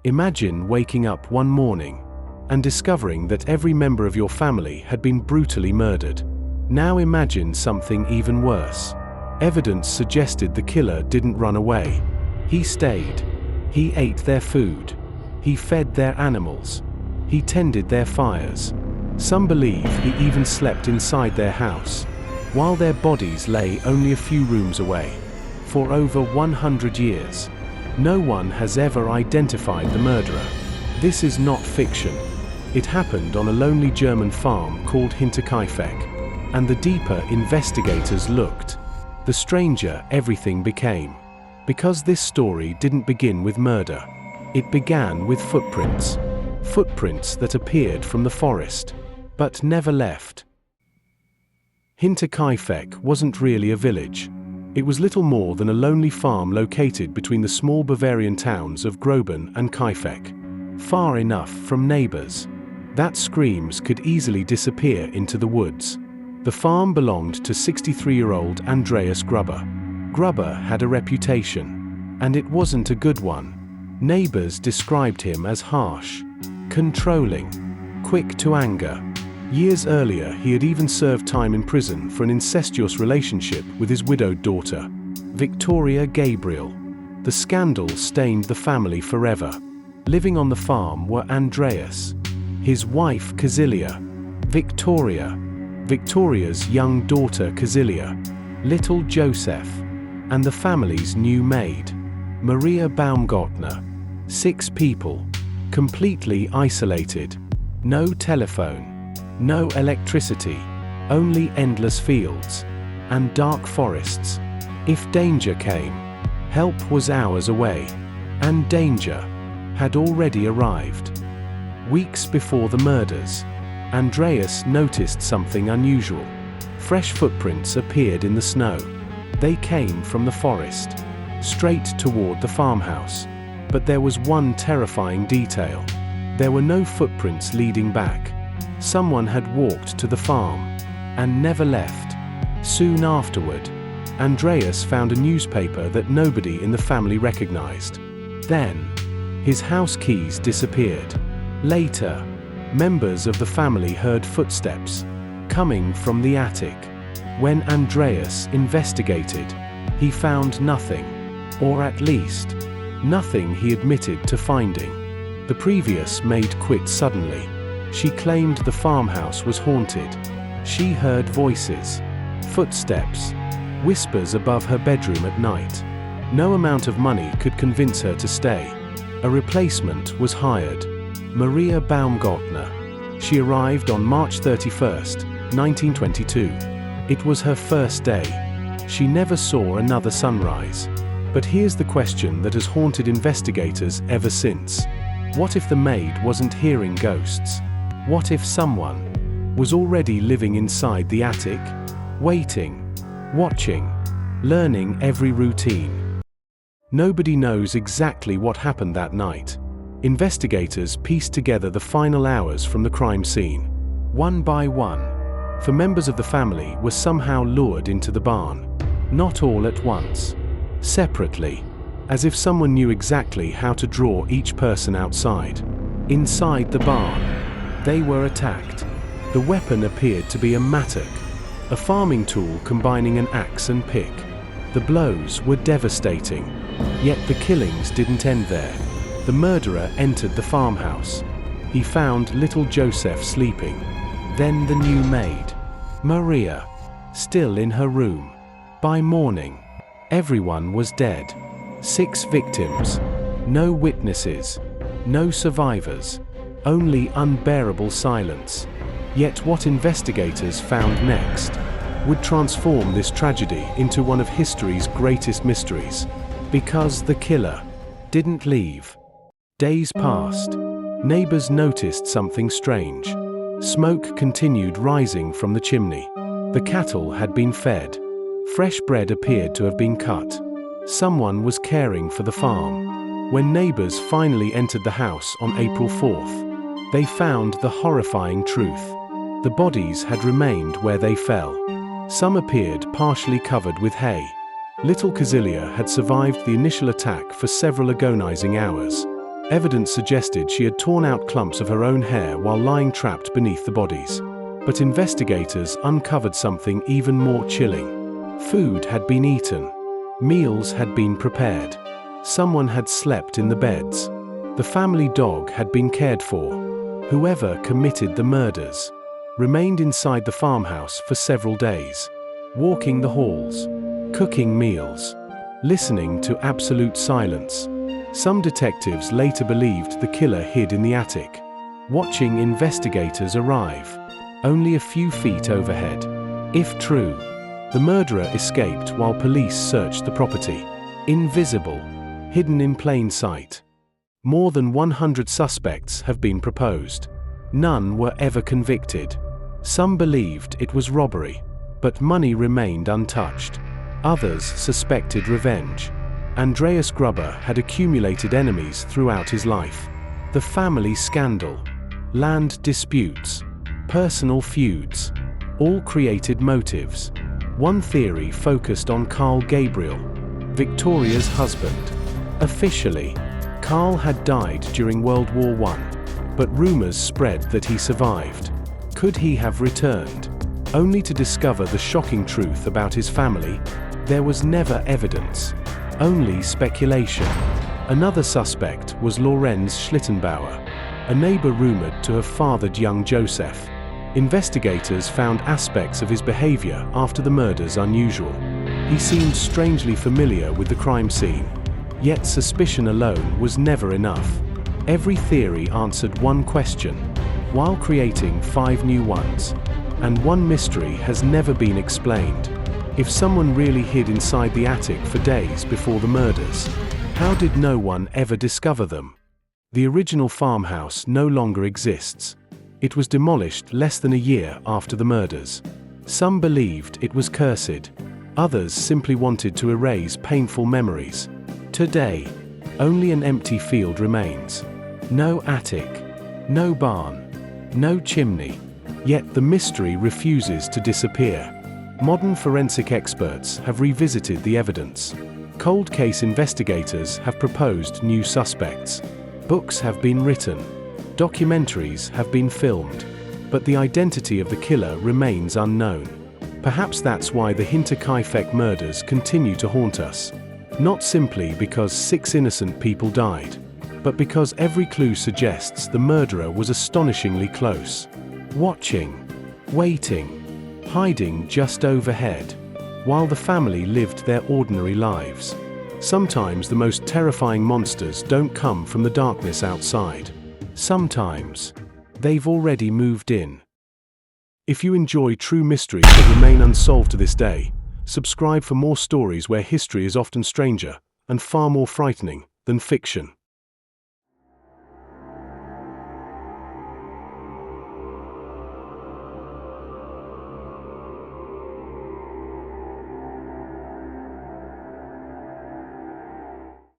Imagine waking up one morning and discovering that every member of your family had been brutally murdered. Now imagine something even worse. Evidence suggested the killer didn't run away. He stayed. He ate their food. He fed their animals. He tended their fires. Some believe he even slept inside their house, while their bodies lay only a few rooms away. For over 100 years, no one has ever identified the murderer. This is not fiction. It happened on a lonely German farm called Hinterkaifeck, and the deeper investigators looked, the stranger everything became. Because this story didn't begin with murder. It began with footprints. Footprints that appeared from the forest, but never left. Hinterkaifeck wasn't really a village. It was little more than a lonely farm located between the small Bavarian towns of Groben and Kaifeck, far enough from neighbors that screams could easily disappear into the woods. The farm belonged to 63-year-old Andreas Gruber. Gruber had a reputation, and it wasn't a good one. Neighbors described him as harsh, controlling, quick to anger. Years earlier, he had even served time in prison for an incestuous relationship with his widowed daughter, Victoria Gabriel. The scandal stained the family forever. Living on the farm were Andreas, his wife Kazilia, Victoria's young daughter Kazilia, little Joseph, and the family's new maid, Maria Baumgartner. 6 people, completely isolated. No telephone, no electricity, only endless fields and dark forests. If danger came, help was hours away, and danger had already arrived. Weeks before the murders, Andreas noticed something unusual. Fresh footprints appeared in the snow. They came from the forest, straight toward the farmhouse. But there was one terrifying detail. There were no footprints leading back. Someone had walked to the farm and never left. Soon afterward, Andreas found a newspaper that nobody in the family recognized. Then, his house keys disappeared. Later, members of the family heard footsteps coming from the attic. When Andreas investigated, he found nothing, or at least, nothing he admitted to finding. The previous maid quit suddenly. She claimed the farmhouse was haunted. She heard voices, footsteps, whispers above her bedroom at night. No amount of money could convince her to stay. A replacement was hired, Maria Baumgartner. She arrived on March 31st, 1922. It was her first day. She never saw another sunrise. But here's the question that has haunted investigators ever since. What if the maid wasn't hearing ghosts? What if someone was already living inside the attic, waiting, watching, learning every routine? Nobody knows exactly what happened that night. Investigators pieced together the final hours from the crime scene, one by one. For members of the family were somehow lured into the barn, not all at once. Separately, as if someone knew exactly how to draw each person outside. Inside the barn, they were attacked. The weapon appeared to be a mattock, a farming tool combining an axe and pick. The blows were devastating, yet the killings didn't end there. The murderer entered the farmhouse. He found little Joseph sleeping, then the new maid, Maria, still in her room. By morning, everyone was dead. 6 victims, no witnesses, no survivors, only unbearable silence. Yet what investigators found next would transform this tragedy into one of history's greatest mysteries. Because the killer didn't leave. Days passed. Neighbors noticed something strange. Smoke continued rising from the chimney. The cattle had been fed. Fresh bread appeared to have been cut. Someone was caring for the farm. When neighbors finally entered the house on April 4th, they found the horrifying truth. The bodies had remained where they fell. Some appeared partially covered with hay. Little Kazilia had survived the initial attack for several agonizing hours. Evidence suggested she had torn out clumps of her own hair while lying trapped beneath the bodies. But investigators uncovered something even more chilling. Food had been eaten. Meals had been prepared. Someone had slept in the beds. The family dog had been cared for. Whoever committed the murders remained inside the farmhouse for several days, walking the halls, cooking meals, listening to absolute silence. Some detectives later believed the killer hid in the attic, watching investigators arrive, only a few feet overhead. If true, the murderer escaped while police searched the property, invisible, hidden in plain sight. More than 100 suspects have been proposed. None were ever convicted. Some believed it was robbery, but money remained untouched. Others suspected revenge. Andreas Gruber had accumulated enemies throughout his life. The family scandal, land disputes, personal feuds, all created motives. One theory focused on Carl Gabriel, Victoria's husband. Officially, Carl had died during World War I, but rumors spread that he survived. Could he have returned? Only to discover the shocking truth about his family. There was never evidence, only speculation. Another suspect was Lorenz Schlittenbauer, a neighbor rumored to have fathered young Joseph. Investigators found aspects of his behavior after the murders unusual. He seemed strangely familiar with the crime scene, yet suspicion alone was never enough. Every theory answered one question, while creating 5 new ones, and one mystery has never been explained. If someone really hid inside the attic for days before the murders, how did no one ever discover them? The original farmhouse no longer exists. It was demolished less than a year after the murders. Some believed it was cursed. Others simply wanted to erase painful memories. Today, only an empty field remains. No attic, no barn, no chimney. Yet the mystery refuses to disappear. Modern forensic experts have revisited the evidence. Cold case investigators have proposed new suspects. Books have been written. Documentaries have been filmed. But the identity of the killer remains unknown. Perhaps that's why the Hinterkaifeck murders continue to haunt us. Not simply because 6 innocent people died, but because every clue suggests the murderer was astonishingly close. Watching, waiting, hiding just overhead, while the family lived their ordinary lives. Sometimes the most terrifying monsters don't come from the darkness outside. Sometimes, they've already moved in. If you enjoy true mysteries that remain unsolved to this day, subscribe for more stories where history is often stranger and far more frightening than fiction.